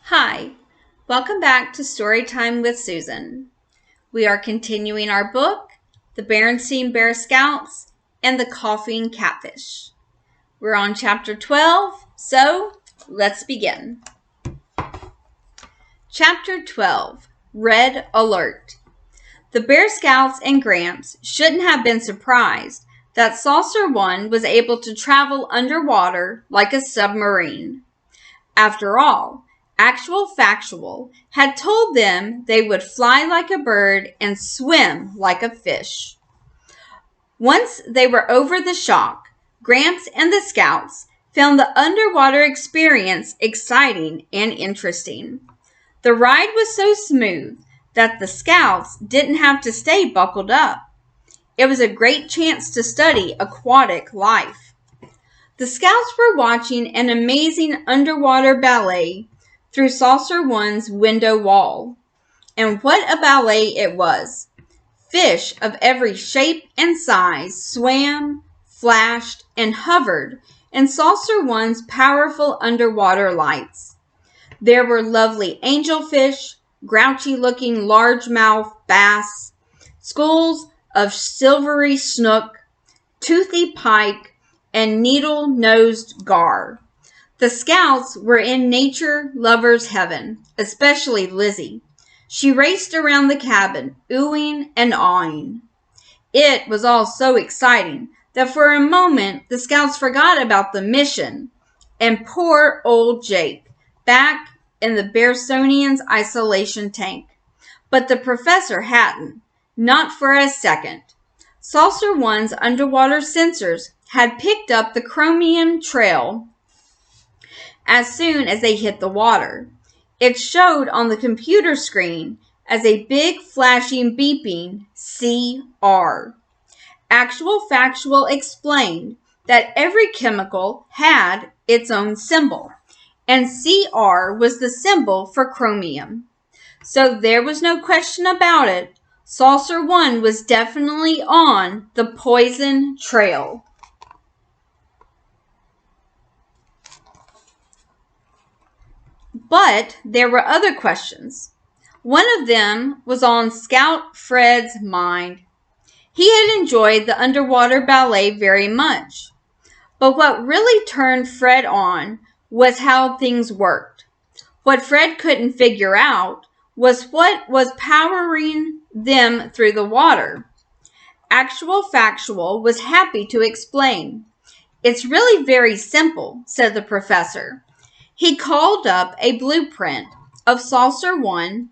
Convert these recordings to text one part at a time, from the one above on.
Hi, welcome back to Storytime with Susan. We are continuing our book, The Berenstain Bear Scouts and the Coughing Catfish. We're on chapter 12, so let's begin. Chapter 12, Red Alert. The Bear Scouts and Gramps shouldn't have been surprised that Saucer 1 was able to travel underwater like a submarine. After all, Actual Factual had told them they would fly like a bird and swim like a fish. Once they were over the shock, Gramps and the Scouts found the underwater experience exciting and interesting. The ride was so smooth that the Scouts didn't have to stay buckled up. It was a great chance to study aquatic life. The Scouts were watching an amazing underwater ballet through Saucer 1's window wall. And what a ballet it was! Fish of every shape and size swam, flashed, and hovered in Saucer 1's powerful underwater lights. There were lovely angelfish, grouchy-looking largemouth bass, schools of silvery snook, toothy pike, and needle-nosed gar. The Scouts were in nature lovers' heaven, especially Lizzie. She raced around the cabin, oohing and awing. It was all so exciting that for a moment the Scouts forgot about the mission and poor old Jake back in the Berenstain isolation tank. But the professor hadn't, not for a second. Saucer 1's underwater sensors had picked up the chromium trail as soon as they hit the water. It showed on the computer screen as a big flashing beeping CR. Actual Factual explained that every chemical had its own symbol, and CR was the symbol for chromium. So there was no question about it. Saucer 1 was definitely on the poison trail. But there were other questions. One of them was on Scout Fred's mind. He had enjoyed the underwater ballet very much. But what really turned Fred on was how things worked. What Fred couldn't figure out was what was powering them through the water. Actual Factual was happy to explain. "It's really very simple," said the professor. He called up a blueprint of Saucer 1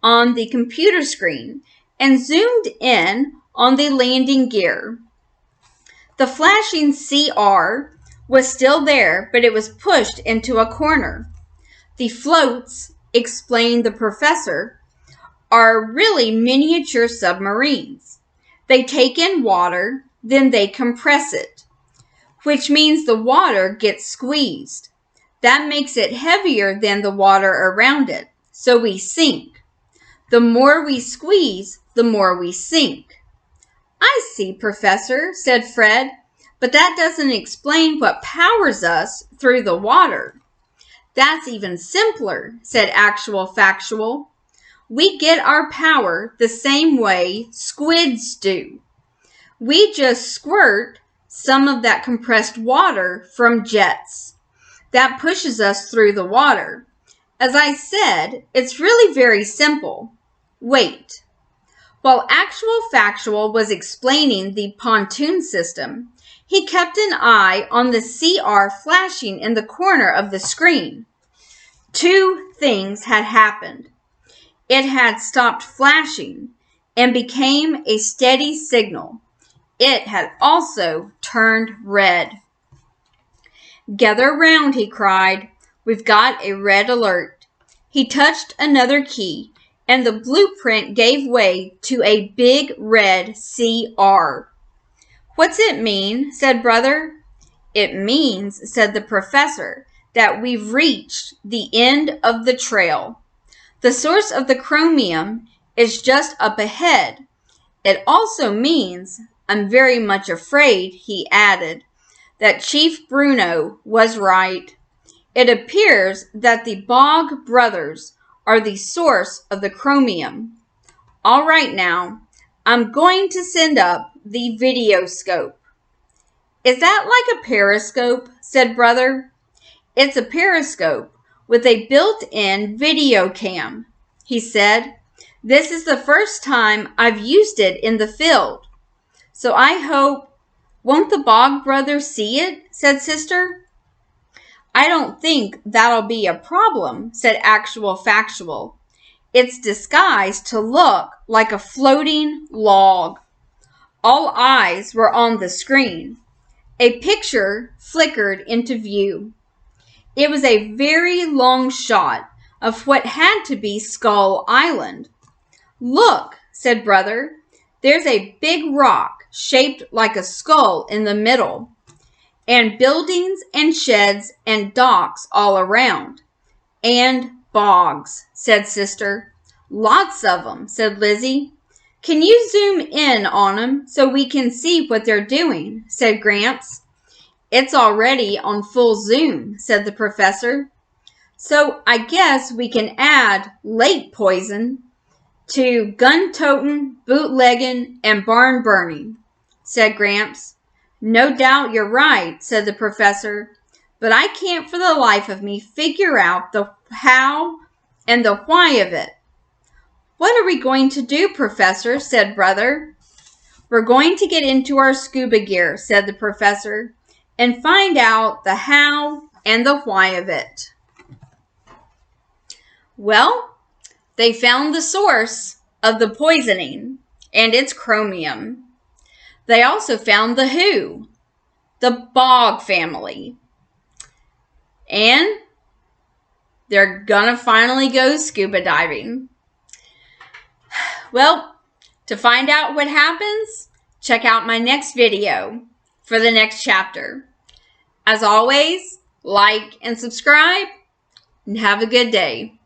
on the computer screen and zoomed in on the landing gear. The flashing CR was still there, but it was pushed into a corner. "The floats," explained the professor, "are really miniature submarines. They take in water, then they compress it, which means the water gets squeezed. That makes it heavier than the water around it, so we sink. The more we squeeze, the more we sink." "I see, Professor," said Fred, "but that doesn't explain what powers us through the water." "That's even simpler," said Actual Factual. "We get our power the same way squids do. We just squirt some of that compressed water from jets. That pushes us through the water. As I said, it's really very simple. Wait." While Actual Factual was explaining the pontoon system, he kept an eye on the CR flashing in the corner of the screen. Two things had happened. It had stopped flashing and became a steady signal. It had also turned red. "Gather round," he cried. "We've got a red alert." He touched another key, and the blueprint gave way to a big red CR. "What's it mean?" said Brother. "It means," said the professor, "that we've reached the end of the trail. The source of the chromium is just up ahead. It also means, I'm very much afraid," he added, "that Chief Bruno was right. It appears that the Bog brothers are the source of the chromium. All right now, I'm going to send up the video scope. Is that like a periscope? Said Brother. It's a periscope with a built-in video cam, he said. This is the first time I've used it in the field. So I hope, won't the Bog brothers see it? Said Sister. I don't think that'll be a problem, said Actual Factual. It's disguised to look like a floating log. All eyes were on the screen. A picture flickered into view. It was a very long shot of what had to be Skull Island. Look, said Brother, there's a big rock shaped like a skull in the middle, and buildings and sheds and docks all around. And bogs, said Sister. Lots of them, said Lizzie. Can you zoom in on them so we can see what they're doing, said Gramps. It's already on full zoom, said the professor. So I guess we can add lake poison to gun-toting, bootlegging, and barn burning, said Gramps. No doubt you're right, said the professor, but I can't for the life of me figure out the how and the why of it. What are we going to do, Professor? Said Brother. We're going to get into our scuba gear, said the professor, and find out the how and the why of it. Well, they found the source of the poisoning, and it's chromium. They also found the who, the Bog family. And they're gonna finally go scuba diving. Well, to find out what happens, check out my next video for the next chapter. As always, like and subscribe, and have a good day.